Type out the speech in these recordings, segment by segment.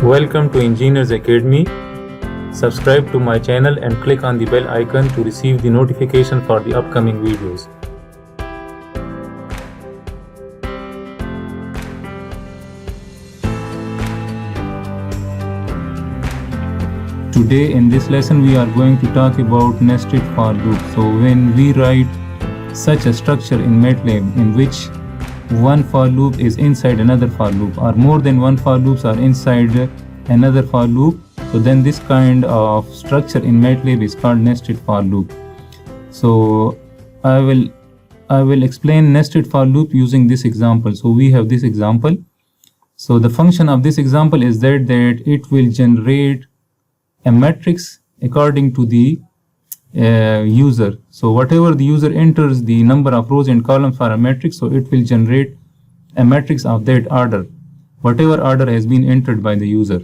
Welcome to Engineers Academy. Subscribe to my channel and click on the bell icon to receive the notification for the upcoming videos. Today in this lesson we are going to talk about nested for loop. So when we write such a structure in MATLAB in which one for loop is inside another for loop, or more than one for loops are inside another for loop, so then this kind of structure in MATLAB is called nested for loop. So I will explain nested for loop using this example. So we have this example. So the function of this example is that it will generate a matrix according to the user. So whatever the user enters the number of rows and columns for a matrix, so it will generate a matrix of that order, whatever order has been entered by the user.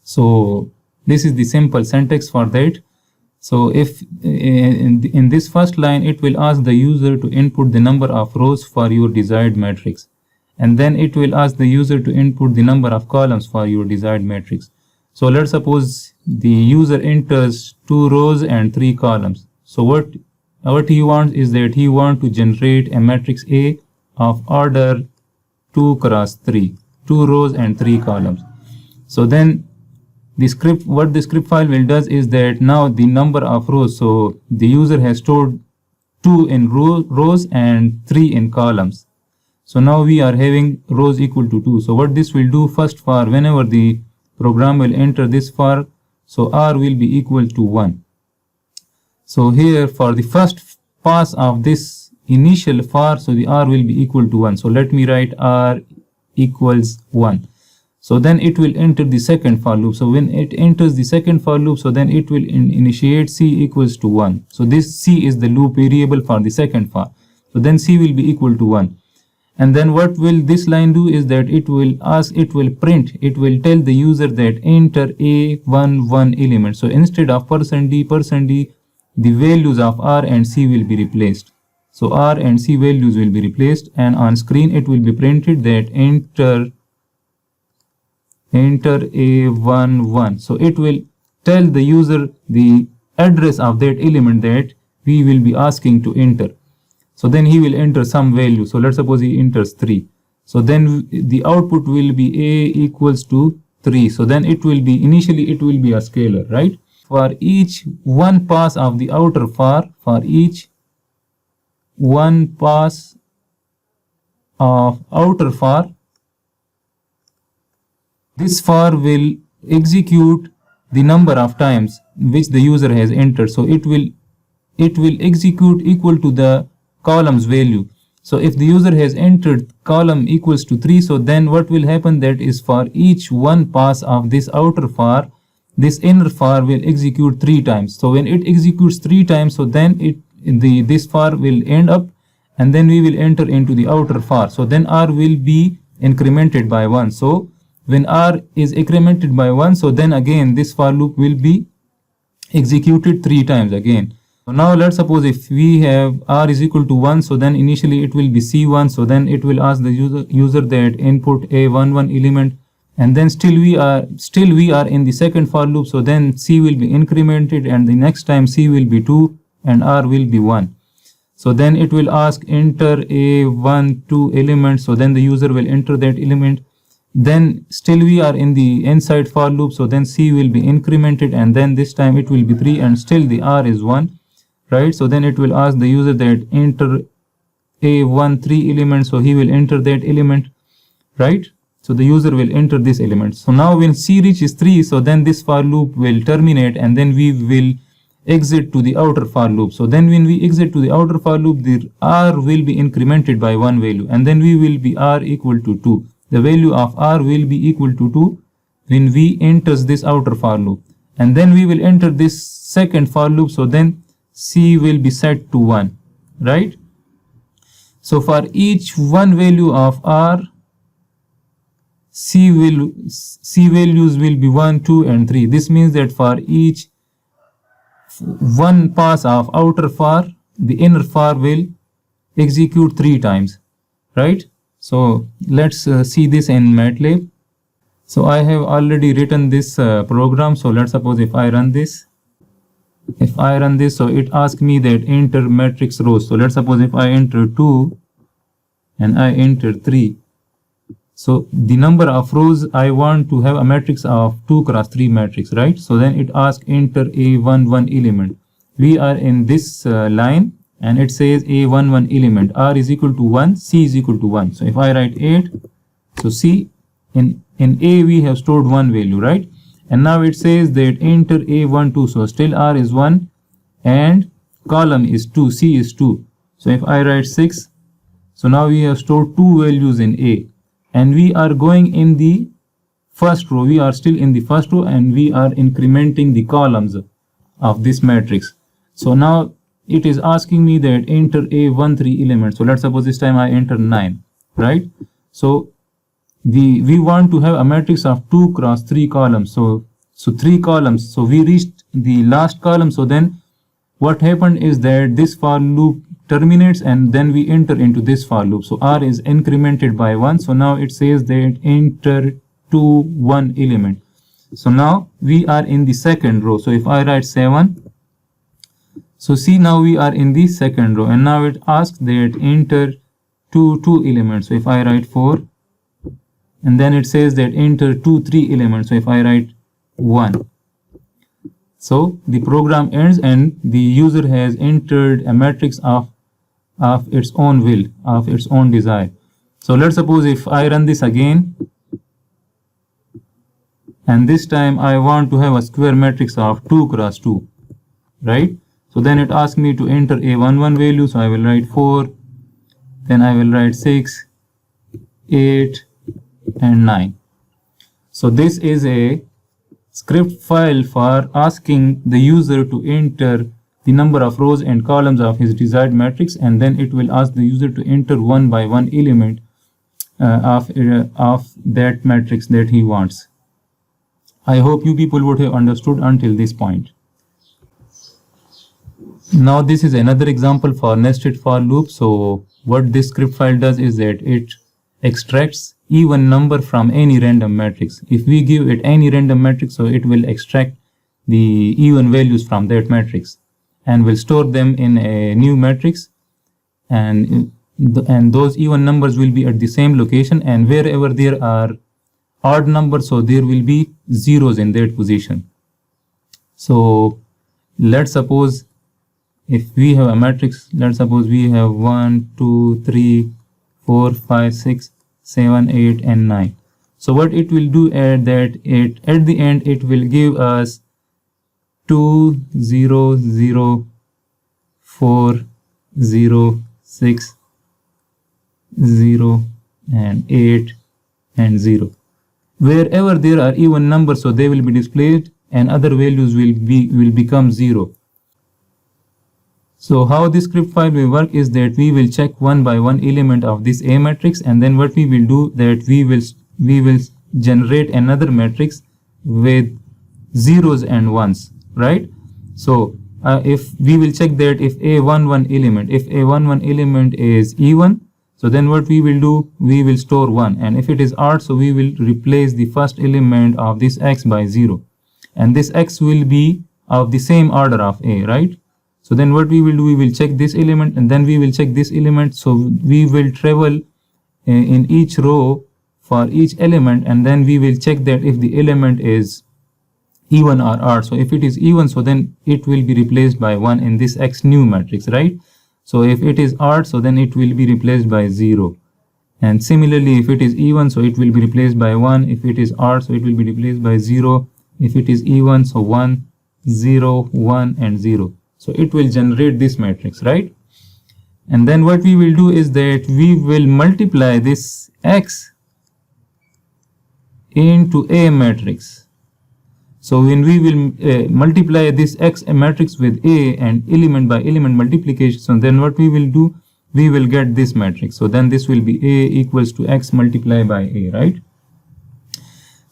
So this is the simple syntax for that. So if in this first line it will ask the user to input the number of rows for your desired matrix, and then it will ask the user to input the number of columns for your desired matrix. So let's suppose the user enters 2 rows and 3 columns. So what he wants is that he wants to generate a matrix A of order 2 cross 3, 2 rows and 3 columns. So then what the script file will does is that now the number of rows, so the user has stored 2 in rows and 3 in columns. So now we are having rows equal to 2. So what this will do, first, for whenever the program will enter this for, so r will be equal to 1. So here for the first pass of this initial for, so the r will be equal to 1. So let me write r equals 1. So then it will enter the second for loop. So when it enters the second for loop, so then it will initiate c equals to 1. So this c is the loop variable for the second for. So then c will be equal to 1. And then what will this line do is that it will tell the user that enter a1 element. So instead of %d, the values of r and c will be replaced. So r and c values will be replaced, and on screen it will be printed that enter a11. So it will tell the user the address of that element that we will be asking to enter. So then he will enter some value. So let's suppose he enters 3. So then the output will be a equals to 3. So then initially it will be a scalar, right? For each one pass of the outer for each one pass of outer for, this for will execute the number of times which the user has entered. So it will execute equal to the columns value. So if the user has entered column equals to 3, so then what will happen, that is for each one pass of this outer for, this inner for will execute 3 times. So when it executes 3 times, so then this for will end up, and then we will enter into the outer for. So then r will be incremented by 1. So when r is incremented by 1, so then again this for loop will be executed 3 times again. So now let's suppose if we have r is equal to 1, so then initially it will be c1. So then it will ask the user that input a11 element, and then still we are in the second for loop. So then c will be incremented, and the next time c will be 2 and r will be 1. So then it will ask enter a12 element. So then the user will enter that element. Then still we are in the inside for loop. So then c will be incremented, and then this time it will be 3, and still the r is 1. Right, so then it will ask the user that enter a13 element. So he will enter that element, right? So the user will enter this element. So now when c reaches 3, so then this for loop will terminate, and then we will exit to the outer for loop. So then when we exit to the outer for loop, the r will be incremented by 1 value, and then we will be r equal to 2. The value of r will be equal to 2 when we enters this outer for loop, and then we will enter this second for loop. So then c will be set to 1, right? So for each one value of r, c values will be 1, 2 and 3. This means that for each one pass of outer for, the inner for will execute 3 times, right? So let's see this in MATLAB. So I have already written this program. So let's suppose if I run this, so it asks me that enter matrix rows. So let's suppose if I enter 2 and I enter 3. So the number of rows, I want to have a matrix of 2 cross 3 matrix, right? So then it asks enter A11 element. We are in this line and it says A11 element. R is equal to 1, C is equal to 1. So if I write 8, so C in A we have stored 1 value, right? And now it says that enter A12. So still R is 1 and column is 2, C is 2. So if I write 6, so now we have stored 2 values in A. And we are going in the first row. We are still in the first row and we are incrementing the columns of this matrix. So now it is asking me that enter A13 element. So let's suppose this time I enter 9, right? So we want to have a matrix of 2 cross 3 columns. So 3 columns. So we reached the last column. So then what happened is that this for loop terminates and then we enter into this for loop. So R is incremented by 1. So now it says that enter to 1 element. So now we are in the second row. So if I write 7, so see now we are in the second row and now it asks that enter to 2 elements. So if I write 4 and then it says that enter to 3 elements. So if I write 1. So the program ends and the user has entered a matrix of its own will, of its own desire. So let's suppose if I run this again and this time I want to have a square matrix of 2 cross 2, right? So then it asks me to enter A11 value. So I will write 4, then I will write 6, 8 and 9. So this is a script file for asking the user to enter the number of rows and columns of his desired matrix, and then it will ask the user to enter one by one element of that matrix that he wants. I hope you people would have understood until this point. Now this is another example for nested for loop. So what this script file does is that it extracts even number from any random matrix. If we give it any random matrix, so it will extract the even values from that matrix and will store them in a new matrix, and those even numbers will be at the same location, and wherever there are odd numbers, so there will be zeros in that position. So let's suppose if we have a matrix, let's suppose we have 1 2 3 4 5 6 7 8 and 9. So what it will do at the end it will give us 2 0 0 4 0 6 0 and 8 and 0. Wherever there are even numbers, so they will be displayed and other values will become 0. So how this script file will work is that we will check one by one element of this A matrix, and then what we will do that we will generate another matrix with zeros and ones, right? So if we will check that if A11 element is even, so then what we will do, we will store 1, and if it is odd, so we will replace the first element of this x by 0, and this x will be of the same order of A, right? So then what we will do, we will check this element and then we will check this element. So we will travel in each row for each element, and then we will check that if the element is even or odd. So if it is even, so then it will be replaced by 1 in this x new matrix, right? So if it is odd, so then it will be replaced by 0. And similarly, if it is even, so it will be replaced by 1. If it is odd, so it will be replaced by 0. If it is even, so 1 0 1 and 0. So it will generate this matrix, right? And then what we will do is that we will multiply this x into A matrix. So when we will multiply this x matrix with A and element by element multiplication, so then what we will do, we will get this matrix. So then this will be A equals to x multiplied by A, right?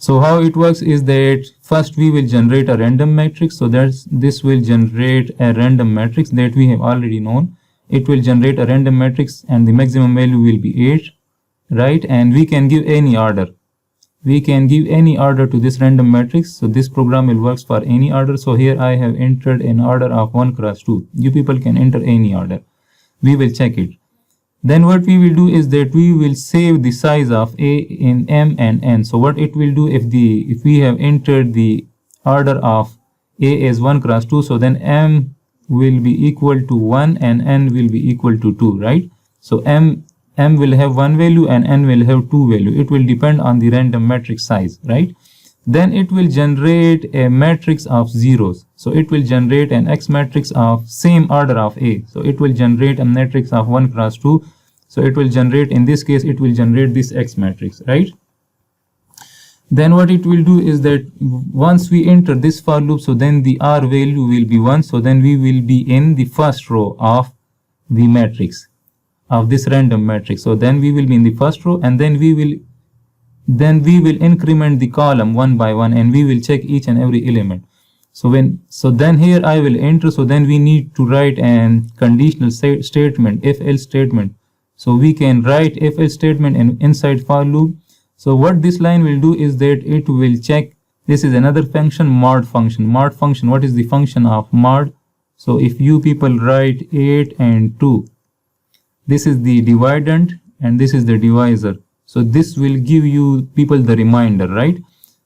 So how it works is that first we will generate a random matrix. So this will generate a random matrix that we have already known. It will generate a random matrix and the maximum value will be 8, right? And we can give any order. we can give any order to this random matrix. So this program will works for any order. So here I have entered an order of 1 cross 2. You people can enter any order. We will check it. Then what we will do is that we will save the size of A in M and N. So what it will do, if we have entered the order of A as 1 cross 2, so then M will be equal to 1 and N will be equal to 2, right? So M will have 1 value and N will have 2 value. It will depend on the random matrix size, right? Then it will generate a matrix of zeros. So it will generate an X matrix of same order of A. So it will generate a matrix of 1 cross 2. So it will generate, in this case, it will generate this X matrix, right? Then what it will do is that once we enter this for loop, so then the R value will be 1. So then we will be in the first row of the matrix, of this random matrix. So then we will be in the first row, and then we will increment the column one by one, and we will check each and every element. So then here I will enter. So then we need to write an conditional statement, if else statement. So we can write if else statement inside for loop. So what this line will do is that it will check. This is another function, mod function. Mod function, what is the function of mod? So if you people write 8 and 2, this is the dividend and this is the divisor. So this will give you people the remainder, right?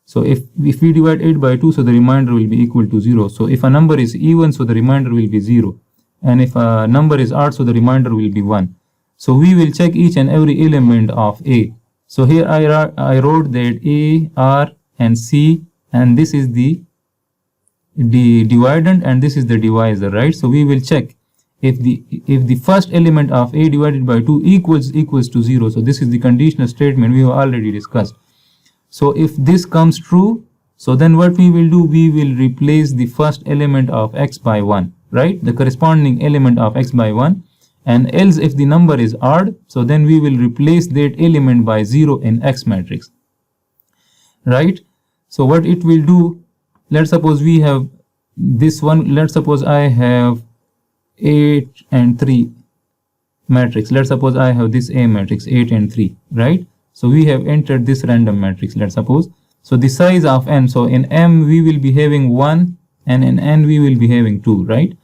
So if we divide 8 by 2, so the remainder will be equal to 0. So if a number is even, so the remainder will be 0. And if a number is odd, so the remainder will be 1. So we will check each and every element of A. So here I wrote that A, R and C, and this is the dividend and this is the divisor, right? So we will check if the first element of A divided by 2 equals to 0. So this is the conditional statement we have already discussed. So if this comes true, so then what we will do, we will replace the first element of X by 1, right? The corresponding element of X by 1. And else if the number is odd, so then we will replace that element by 0 in X matrix, right? So what it will do, let's suppose we have this one, let's suppose I have 8 and 3 matrix. Let's suppose I have this A matrix 8 and 3, right? So we have entered this random matrix, let's suppose. So the size of M, so in M we will be having 1 and in N we will be having 2, right?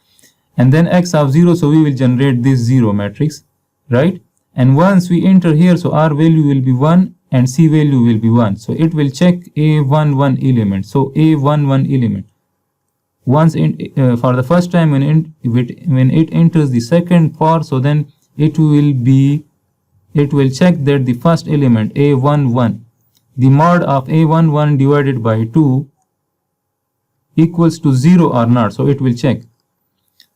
And then X of 0, so we will generate this 0 matrix, right? And once we enter here, so R value will be 1 and C value will be 1. So it will check A11 element. So A11 element. Once for the first time when it enters the second for, so then it will check that the first element A11, the mod of A11 divided by 2 equals to 0 or not. So it will check.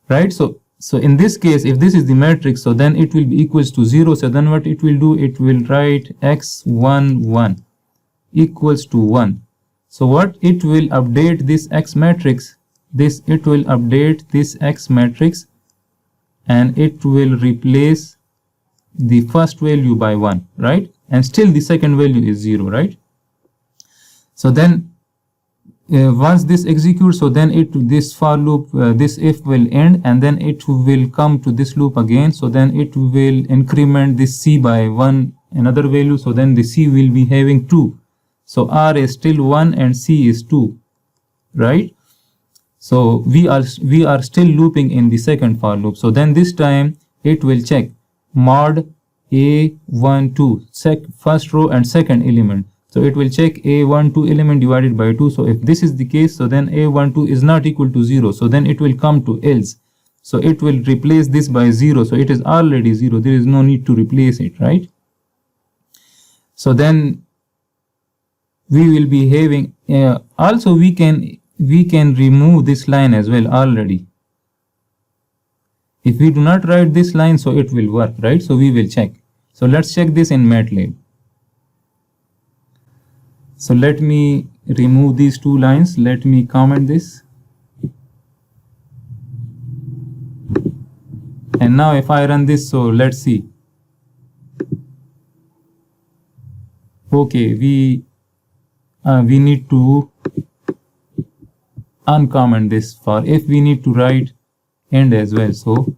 Right, so in this case, if this is the matrix, so then it will be equals to 0. So then what it will do, it will write X11 equals to 1. So what it will update this X matrix, it will update this X matrix and it will replace the first value by 1, right? And still the second value is 0, right? So then once this executes, so then this for loop, this if will end, and then it will come to this loop again. So then it will increment this C by 1 another value. So then the C will be having 2. So R is still 1 and C is 2, right? So we are still looping in the second for loop. So then this time it will check mod A12, first row and second element. So it will check A12 element divided by 2. So if this is the case, so then A12 is not equal to 0. So then it will come to else. So it will replace this by 0. So it is already 0. There is no need to replace it, right? So then we will be having, also we can remove this line as well already. If we do not write this line, so it will work, right? So we will check. So let's check this in MATLAB. So let me remove these two lines. Let me comment this. And now if I run this, so let's see. Okay, we need to uncomment this for if we need to write end as well. So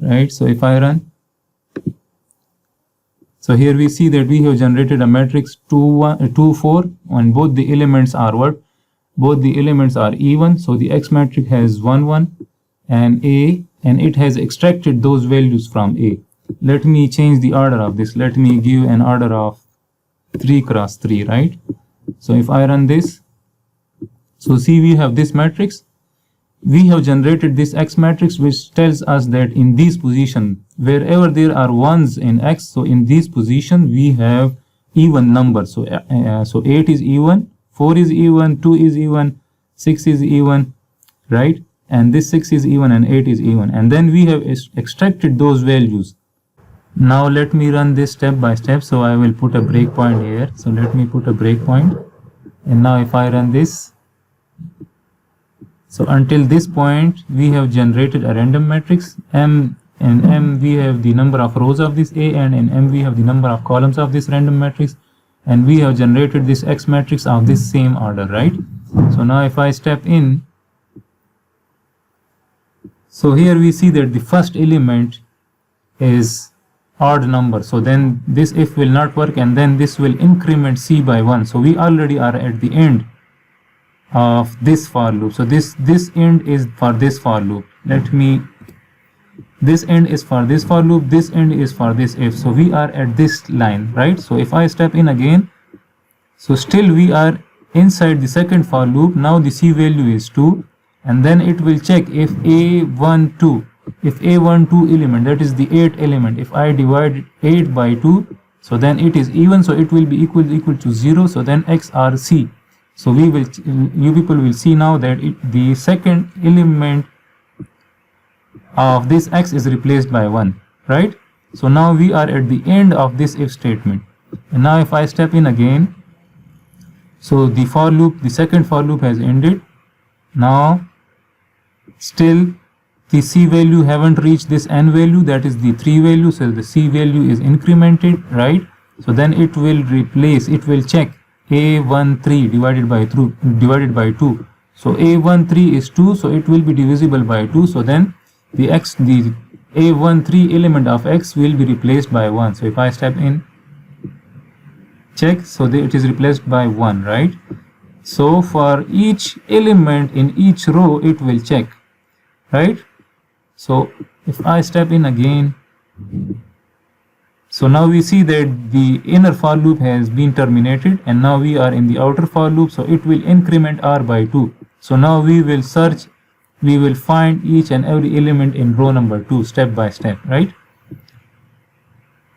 right, so if I run, So here we see that we have generated a matrix 2, 1, 2, 4, and both the elements are what? Both the elements are even. So the X matrix has 1, 1 and A, and it has extracted those values from A. Let me change the order of this. Let me give an order of 3 cross 3, right? So if I run this, so see, we have this matrix. We have generated this X matrix, which tells us that in this position, wherever there are ones in X, so in this position we have even numbers. So 8 is even, 4 is even, 2 is even, 6 is even, right? And this 6 is even and 8 is even. And then we have extracted those values. Now let me run this step by step. So I will put a breakpoint here. So let me put a breakpoint. And now if I run this, so until this point, we have generated a random matrix. M and M, we have the number of rows of this A, and in M, we have the number of columns of this random matrix. And we have generated this X matrix of this same order, right? So now if I step in, so here we see that the first element is odd number. So then this if will not work, and then this will increment C by 1. So we already are at the end of this for loop. So this end is for this for loop. This end is for this for loop, this end is for this if. So we are at this line, right? So if I step in again, so still we are inside the second for loop. Now the C value is 2, and then it will check if A12, if A12 element, that is the 8th element, if I divide 8 by 2, so then it is even, so it will be equal to 0. So then X or C. So you people will see now that the second element of this X is replaced by 1, right? So now we are at the end of this if statement. And now if I step in again, so the for loop, the second for loop has ended. Now still the C value haven't reached this N value, that is the 3 value. So the C value is incremented, right? So then it will replace, it will check A13 divided by 2. So A13 is 2, so it will be divisible by 2. So then the A13 element of X will be replaced by 1. So if I step in, check, so it is replaced by 1, right? So for each element in each row, it will check, right? So if I step in again, so now we see that the inner for loop has been terminated, and now we are in the outer for loop. So it will increment R by 2. So now we will search, we will find each and every element in row number 2 step by step, right?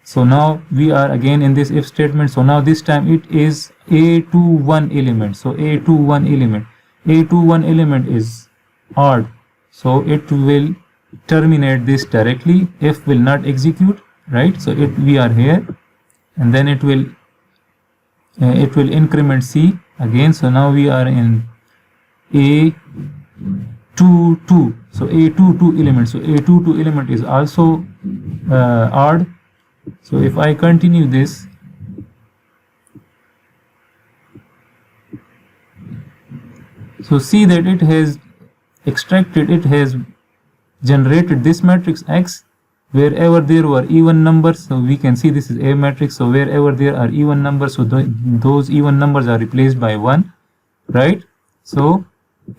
So now we are again in this if statement. So now this time it is A21 element. So A21 element is odd. So it will terminate this directly. If will not execute, right? So we are here, and then it will increment C again. So now we are in A22. So A22 element. So A22 element is also odd. So if I continue this, so see that it has extracted, it has generated this matrix X wherever there were even numbers. So we can see this is A matrix. So wherever there are even numbers, so those even numbers are replaced by 1, right? So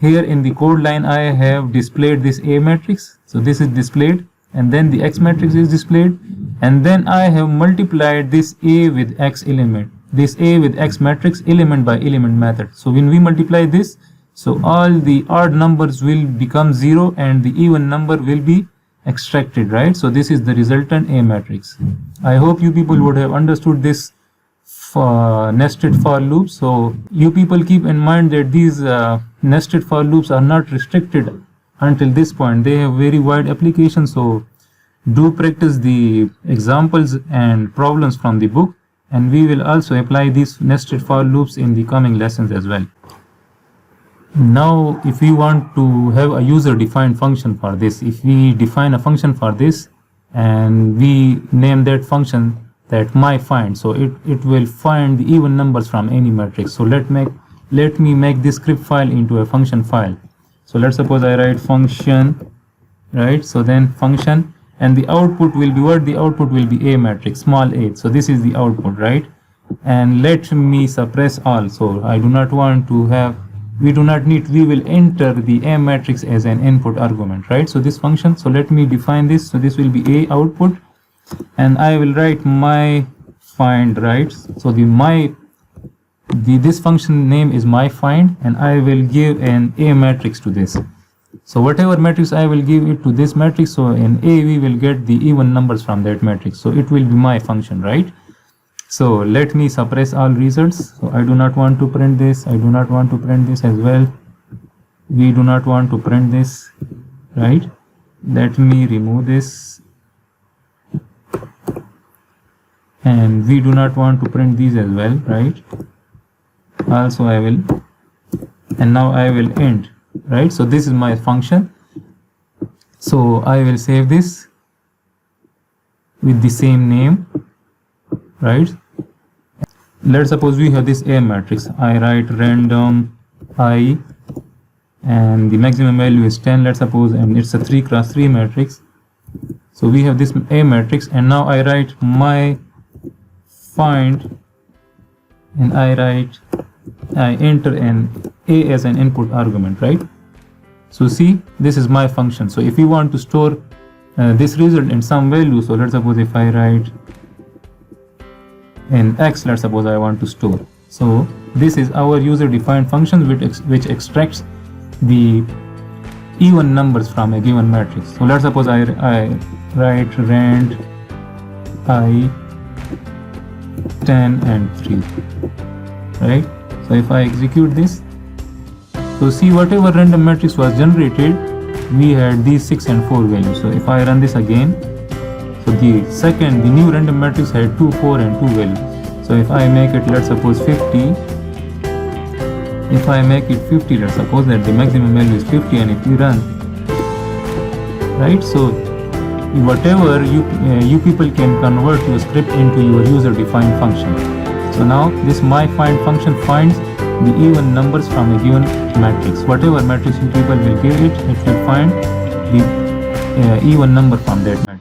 here in the code line I have displayed this A matrix. So this is displayed, and then the X matrix is displayed, and then I have multiplied this A with X element, this A with X matrix element by element method. So when we multiply this, so all the odd numbers will become 0 and the even number will be extracted, right? So this is the resultant A matrix. I hope you people would have understood this nested for loops. So you people keep in mind that these nested for loops are not restricted until this point. They have very wide application. So do practice the examples and problems from the book, and we will also apply these nested for loops in the coming lessons as well. Now if we want to have a user defined function for this, if we define a function for this and we name that function that myFind, so it will find the even numbers from any matrix. So let me make this script file into a function file. So let's suppose I write function, right? So then function, and the output will be what? The output will be A matrix, small a. So this is the output, right? And let me suppress all. So I do not want to have, we will enter the A matrix as an input argument, right? So this function, so let me define this. So this will be A output, and I will write my find, right? So this function name is my find, and I will give an A matrix to this. So whatever matrix I will give it to this matrix, so in A we will get the even numbers from that matrix. So it will be my function, right? So let me suppress all results. So I do not want to print this. I do not want to print this as well. We do not want to print this, right? Let me remove this. And we do not want to print these as well, right? Also I will, and now I will end, right? So this is my function. So I will save this with the same name, right? Let's suppose we have this A matrix. I write random I, and the maximum value is 10, let's suppose, and it's a 3x3 matrix. So we have this A matrix, and now I write my find, and I enter an A as an input argument, right? So see, this is my function. So if you want to store this result in some value, so let's suppose if I write in X, let's suppose I want to store. So this is our user defined function which extracts the even numbers from a given matrix. So let's suppose I write rand I 10 and 3, right? So if I execute this, so see, whatever random matrix was generated, we had these 6 and 4 values. So if I run this again, so the new random matrix had 2, 4 and 2 values. So if I make it, let's suppose 50, if I make it 50, let's suppose that the maximum value is 50, and if we run, right? So whatever you people can convert your script into your user defined function. So now this my find function finds the even numbers from a given matrix. Whatever matrix you people will give it, it will find the even number from that matrix.